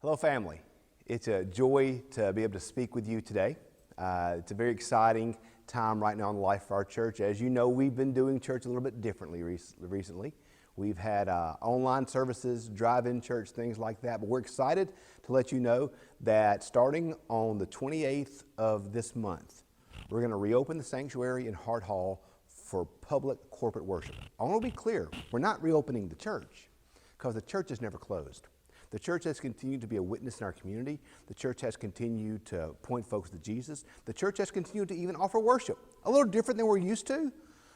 Hello, family. It's a joy to be able to speak with you today. It's a very exciting time right now in the life of our church. As you know, we've been doing church a little bit differently recently. We've had online services, drive-in church, things like that. But we're excited to let you know that starting on the 28th of this month, we're going to reopen the sanctuary in Hart Hall for public corporate worship. I want to be clear, we're not reopening the church because the church is never closed. The church has continued to be a witness in our community. The church has continued to point folks to Jesus. The church has continued to even offer worship, a little different than we're used to,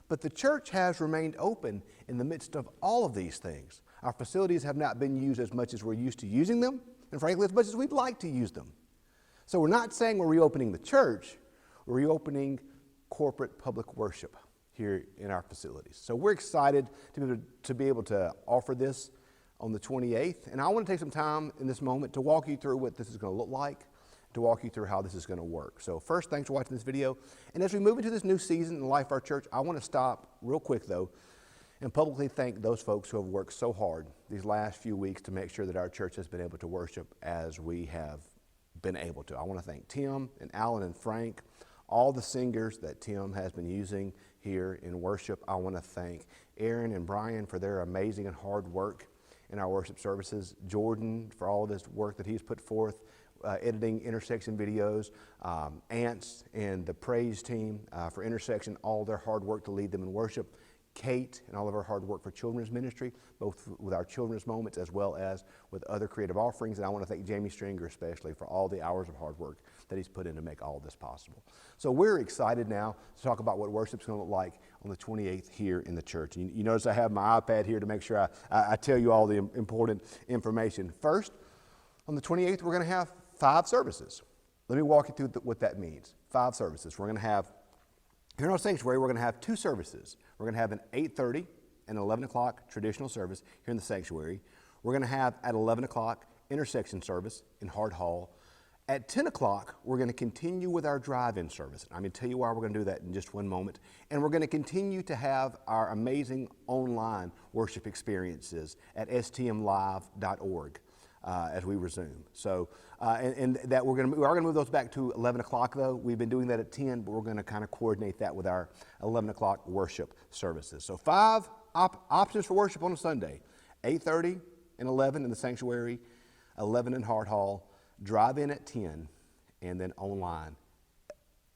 but the church has remained open in the midst of all of these things. Our facilities have not been used as much as we're used to using them, and frankly, as much as we'd like to use them. So we're not saying we're reopening the church, we're reopening corporate public worship here in our facilities. So we're excited to be able to offer this on the 28th, and I want to take some time in this moment to walk you through what this is going to look like, to walk you through how this is going to work. So first, thanks for watching this video, and as we move into this new season in the life of our church, I want to stop real quick though and publicly thank those folks who have worked so hard these last few weeks to make sure that our church has been able to worship as we have been able to. I want to thank Tim and Alan and Frank, all the singers that Tim has been using here in worship. I want to thank Aaron and Brian for their amazing and hard work in our worship services, Jordan for all of his work that he's put forth, editing Intersection videos, Ants and the praise team for Intersection, all their hard work to lead them in worship, Kate and all of her hard work for children's ministry, both with our children's moments as well as with other creative offerings. And I want to thank Jamie Stringer especially for all the hours of hard work that he's put in to make all this possible. So we're excited now to talk about what worship's going to look like on the 28th here in the church. And you notice I have my iPad here to make sure I tell you all the important information. First, on the 28th, we're going to have 5 services. Let me walk you through what that means. 5 services. We're going to have, here in our sanctuary, we're going to have 2 services. We're going to have an 8:30 and 11 o'clock traditional service here in the sanctuary. We're going to have at 11 o'clock intersection service in Hart Hall. At 10 o'clock, we're going to continue with our drive-in service. I'm going to tell you why we're going to do that in just one moment. And we're going to continue to have our amazing online worship experiences at stmlive.org as we resume. So, and that we are going to move those back to 11 o'clock though. We've been doing that at 10, but we're going to kind of coordinate that with our 11 o'clock worship services. So 5 options for worship on a Sunday: 8:30 and 11 in the sanctuary, 11 in Hart Hall, drive-in at 10, and then online,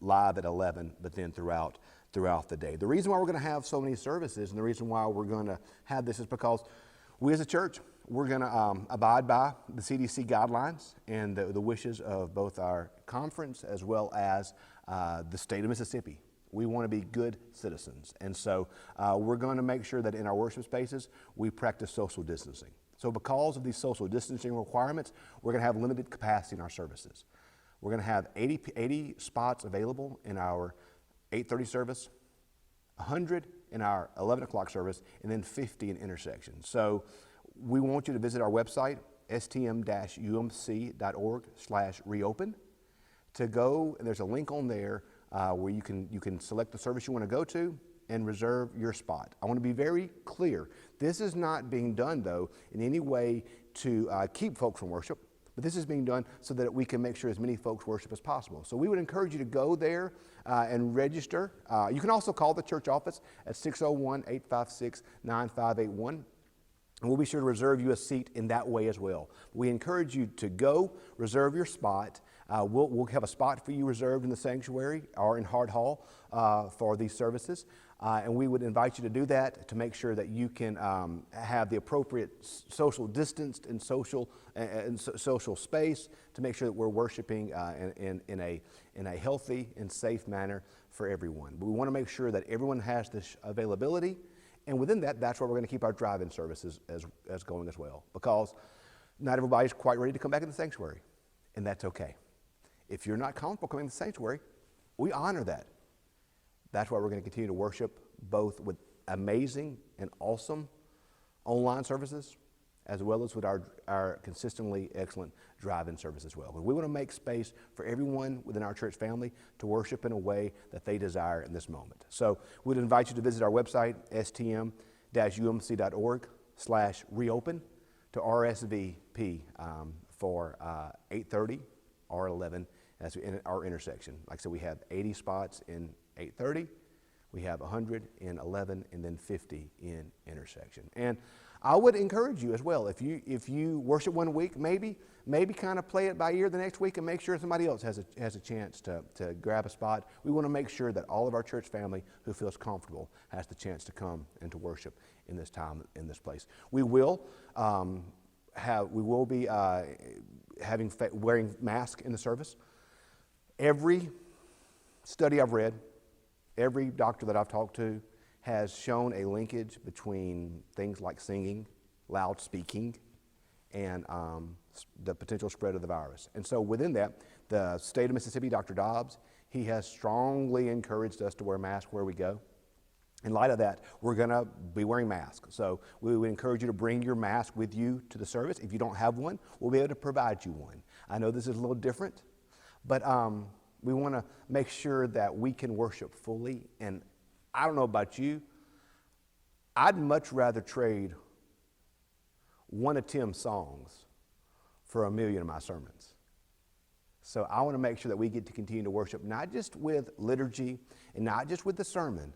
live at 11, but then throughout the day. The reason why we're going to have so many services and the reason why we're going to have this is because we as a church, we're going to abide by the CDC guidelines and the wishes of both our conference as well as the state of Mississippi. We want to be good citizens. And so we're going to make sure that in our worship spaces, we practice social distancing. So because of these social distancing requirements, we're going to have limited capacity in our services. We're going to have 80 spots available in our 8:30 service, 100 in our 11 o'clock service, and then 50 in intersection. So we want you to visit our website, stm-umc.org/reopen, to go, and there's a link on there where you can select the service you want to go to and reserve your spot. I want to be very clear. This is not being done, though, in any way to keep folks from worship, but this is being done so that we can make sure as many folks worship as possible. So we would encourage you to go there and register. You can also call the church office at 601-856-9581. And we'll be sure to reserve you a seat in that way as well. We encourage you to go reserve your spot. We'll have a spot for you reserved in the sanctuary or in Hart Hall for these services. And we would invite you to do that to make sure that you can have the appropriate social distanced and social space to make sure that we're worshiping in a healthy and safe manner for everyone. But we want to make sure that everyone has this availability. And within that, that's where we're going to keep our drive-in services as going as well, because not everybody's quite ready to come back in the sanctuary, and that's okay. If you're not comfortable coming to the sanctuary, we honor that. That's why we're going to continue to worship both with amazing and awesome online services as well as with our consistently excellent drive-in service as well. But we want to make space for everyone within our church family to worship in a way that they desire in this moment. So we'd invite you to visit our website, stm-umc.org/reopen, to RSVP for 8:30 or 11 as in our intersection. Like I said, we have 80 spots in 8:30, we have 100 in 11, and then 50 in intersection. And I would encourage you as well, if you worship one week, maybe kind of play it by ear the next week and make sure somebody else has a chance to grab a spot. We want to make sure that all of our church family who feels comfortable has the chance to come and to worship in this time, in this place. We will be wearing masks in the service. Every study I've read, every doctor that I've talked to has shown a linkage between things like singing, loud speaking, and the potential spread of the virus. And so within that, the state of Mississippi, Dr. Dobbs, he has strongly encouraged us to wear masks where we go. In light of that, we're going to be wearing masks. So we would encourage you to bring your mask with you to the service. If you don't have one, we'll be able to provide you one. I know this is a little different, but we want to make sure that we can worship fully. And I don't know about you, I'd much rather trade one of Tim's songs for 1,000,000 of my sermons. So I want to make sure that we get to continue to worship, not just with liturgy and not just with the sermon,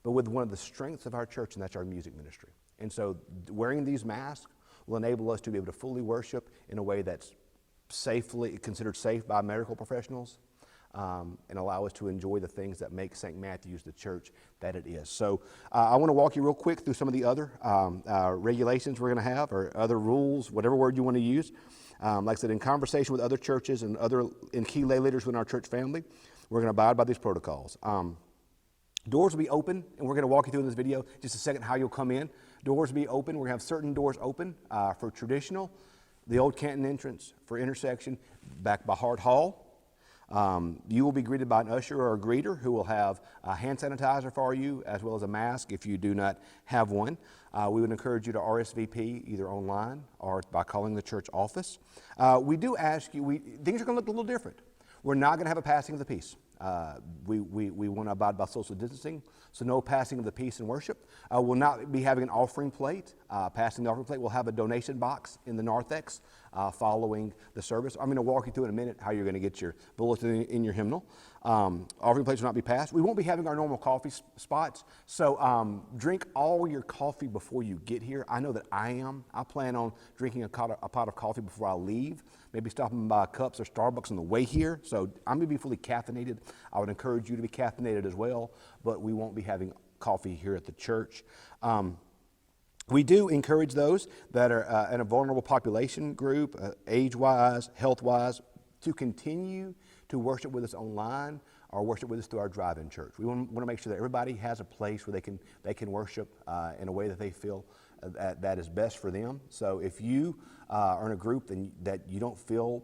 but with one of the strengths of our church, and that's our music ministry. And so wearing these masks will enable us to be able to fully worship in a way that's considered safe by medical professionals, and allow us to enjoy the things that make St. Matthew's the church that it is. So I want to walk you real quick through some of the other regulations we're going to have, or other rules, whatever word you want to use. Like I said, in conversation with other churches and key lay leaders within our church family, we're going to abide by these protocols. Doors will be open, and we're going to walk you through in this video just a second how you'll come in. Doors will be open. We're going to have certain doors open for traditional, the Old Canton entrance, for intersection, back by Hart Hall. You will be greeted by an usher or a greeter who will have a hand sanitizer for you, as well as a mask if you do not have one. We would encourage you to RSVP either online or by calling the church office. We do ask you, things are going to look a little different. We're not going to have a passing of the peace. We want to abide by social distancing, so no passing of the peace in worship. We'll not be having an offering plate. Passing the offering plate, we'll have a donation box in the narthex following the service. I'm going to walk you through in a minute how you're going to get your bulletin in your hymnal. Offering plates will not be passed. We won't be having our normal coffee spots, so drink all your coffee before you get here. I know that I am. I plan on drinking a pot of coffee before I leave, maybe stopping by Cups or Starbucks on the way here. So I'm going to be fully caffeinated. I would encourage you to be caffeinated as well, but we won't be having coffee here at the church. We do encourage those that are in a vulnerable population group, age-wise, health-wise, to continue to worship with us online or worship with us through our drive-in church. We want to make sure that everybody has a place where they can worship in a way that they feel that is best for them. So if you are in a group that you don't feel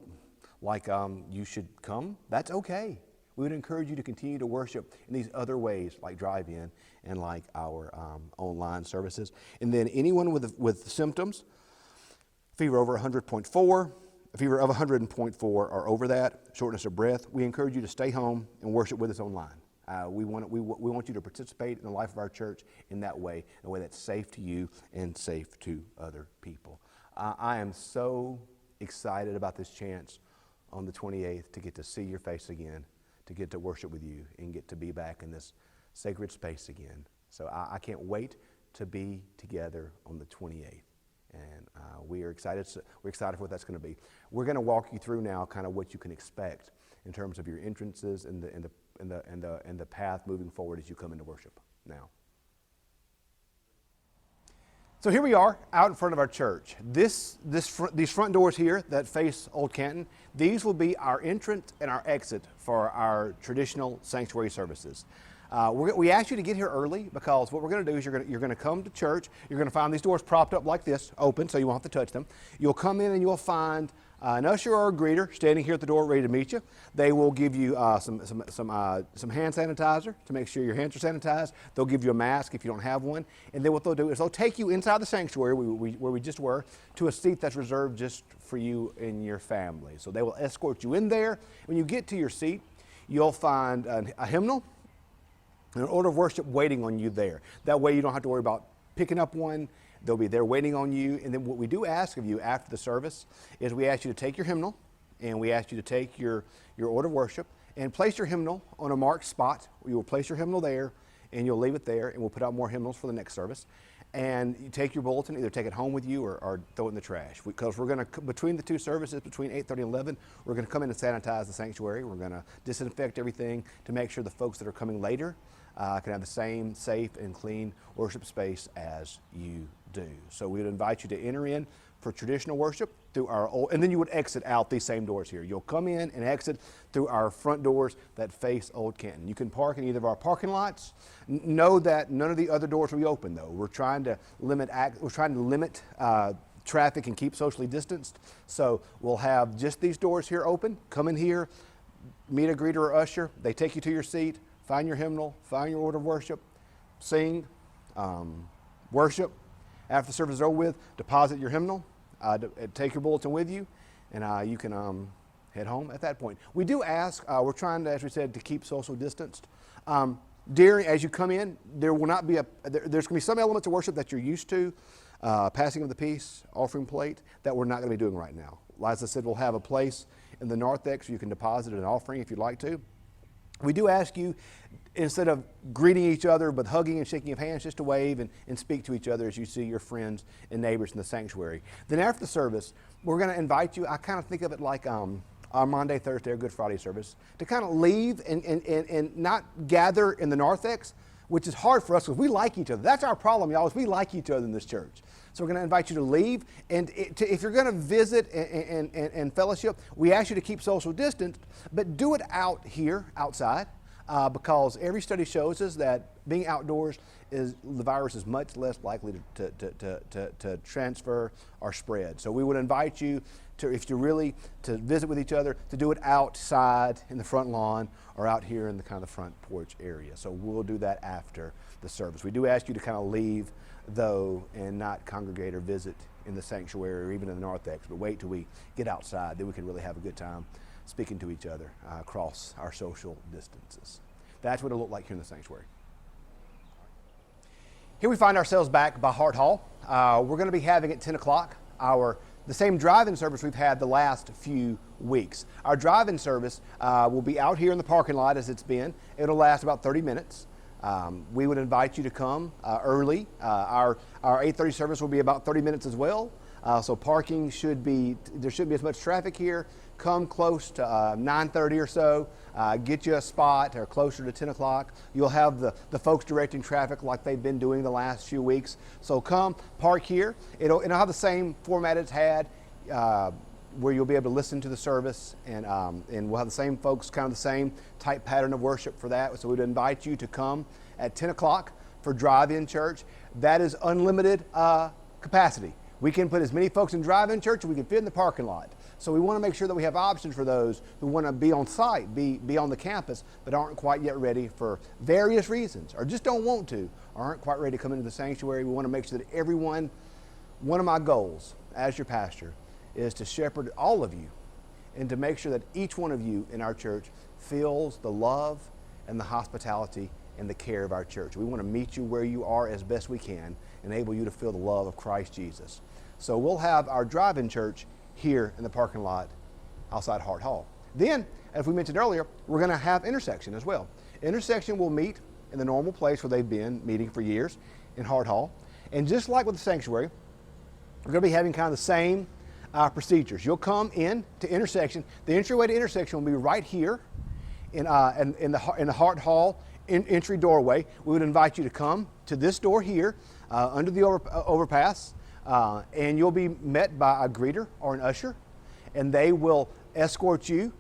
like you should come, that's okay. We would encourage you to continue to worship in these other ways, like drive-in and like our online services. And then anyone with symptoms, fever over 100.4, a fever of 100.4 or over that, shortness of breath, we encourage you to stay home and worship with us online. We want you to participate in the life of our church in that way, in a way that's safe to you and safe to other people. I am so excited about this chance on the 28th to get to see your face again, to get to worship with you and get to be back in this sacred space again. So I can't wait to be together on the 28th. And we're excited for what that's going to be. We're going to walk you through now kind of what you can expect in terms of your entrances and the path moving forward as you come into worship now. So here we are out in front of our church. These front doors here that face Old Canton, these will be our entrance and our exit for our traditional sanctuary services. We ask you to get here early because what we're going to do is you're going to come to church. You're going to find these doors propped up like this, open, so you won't have to touch them. You'll come in and you'll find an usher or a greeter standing here at the door ready to meet you. They will give you some hand sanitizer to make sure your hands are sanitized. They'll give you a mask if you don't have one. And then what they'll do is they'll take you inside the sanctuary where we just were to a seat that's reserved just for you and your family. So they will escort you in there. When you get to your seat, you'll find a hymnal, an order of worship waiting on you there. That way you don't have to worry about picking up one. They'll be there waiting on you. And then what we do ask of you after the service is we ask you to take your hymnal, and we ask you to take your order of worship and place your hymnal on a marked spot. You will place your hymnal there, and you'll leave it there, and we'll put out more hymnals for the next service. And you take your bulletin, either take it home with you or throw it in the trash. Because we're going to, between the two services, between 8:30 and 11, we're going to come in and sanitize the sanctuary. We're going to disinfect everything to make sure the folks that are coming later can have the same safe and clean worship space as you do. So we would invite you to enter in for traditional worship through our old, and then you would exit out these same doors here. You'll come in and exit through our front doors that face Old Canton. You can park in either of our parking lots. Know that none of the other doors will be open though. We're trying to limit traffic and keep socially distanced. So we'll have just these doors here open. Come in here, meet a greeter or usher. They take you to your seat, find your hymnal, find your order of worship, sing, worship. After the service is over with, deposit your hymnal, take your bulletin with you, and you can head home at that point. We do ask, we're trying to, as we said, to keep social distanced. As you come in, there will not be there's going to be some elements of worship that you're used to, passing of the peace, offering plate, that we're not going to be doing right now. As I said, we'll have a place in the narthex where you can deposit an offering if you'd like to. We do ask you, instead of greeting each other, but hugging and shaking of hands, just to wave and speak to each other as you see your friends and neighbors in the sanctuary. Then after the service, we're going to invite you, I kind of think of it like our Monday, Thursday, or Good Friday service, to kind of leave and not gather in the narthex, which is hard for us because we like each other. That's our problem, y'all, is we like each other in this church. So we're going to invite you to leave, and if you're going to visit and fellowship, we ask you to keep social distance, but do it out here, outside, because every study shows us that being outdoors, the virus is much less likely to transfer or spread. So we would invite you to, if you're really to visit with each other, to do it outside in the front lawn or out here in the kind of the front porch area. So we'll do that after the service. We do ask you to kind of leave though and not congregate or visit in the sanctuary or even in the narthex, but wait till we get outside, then we can really have a good time speaking to each other across our social distances. That's what it'll look like here in the sanctuary. Here we find ourselves back by Hart Hall. We're going to be having at 10 o'clock the same drive-in service we've had the last few weeks. Our drive-in service will be out here in the parking lot as it's been. It'll last about 30 minutes. We would invite you to come early. Our 8:30 service will be about 30 minutes as well. So parking there shouldn't be as much traffic here. Come close to 9:30 or so, get you a spot or closer to 10 o'clock. You'll have the folks directing traffic like they've been doing the last few weeks. So come, park here. It'll have the same format it's had, where you'll be able to listen to the service, and we'll have the same folks, kind of the same type pattern of worship for that. So we'd invite you to come at 10 o'clock for drive-in church. That is unlimited capacity. We can put as many folks in drive-in church as we can fit in the parking lot. So we want to make sure that we have options for those who want to be on site, be on the campus, but aren't quite yet ready for various reasons, or just don't want to, or aren't quite ready to come into the sanctuary. We want to make sure that everyone, one of my goals as your pastor is to shepherd all of you and to make sure that each one of you in our church feels the love and the hospitality and the care of our church. We want to meet you where you are as best we can, enable you to feel the love of Christ Jesus. So we'll have our drive-in church here in the parking lot outside Hart Hall. Then, as we mentioned earlier, we're going to have Intersection as well. Intersection will meet in the normal place where they've been meeting for years in Hart Hall. And just like with the sanctuary, we're going to be having kind of the same procedures. You'll come in to Intersection. The entryway to Intersection will be right here in the Hart Hall entry doorway. We would invite you to come to this door here under the overpass, and you'll be met by a greeter or an usher, and they will escort you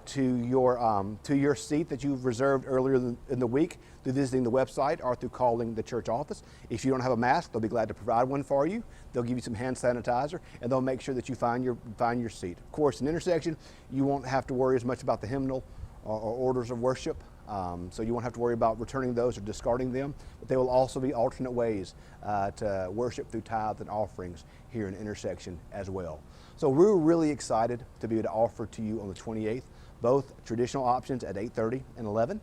to your seat that you've reserved earlier in the week through visiting the website or through calling the church office. If you don't have a mask, they'll be glad to provide one for you. They'll give you some hand sanitizer, and they'll make sure that you find your seat. Of course, in Intersection, you won't have to worry as much about the hymnal or orders of worship. So you won't have to worry about returning those or discarding them, but there will also be alternate ways to worship through tithes and offerings here in Intersection as well. So we're really excited to be able to offer to you on the 28th, both traditional options at 8:30 and 11,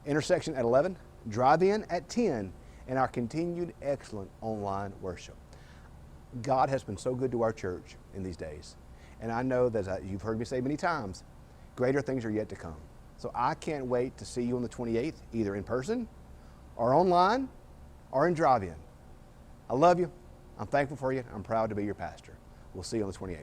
Intersection at 11, drive-in at 10, and our continued excellent online worship. God has been so good to our church in these days. And I know that you've heard me say many times, greater things are yet to come. So I can't wait to see you on the 28th, either in person or online or in drive-in. I love you. I'm thankful for you. I'm proud to be your pastor. We'll see you on the 28th.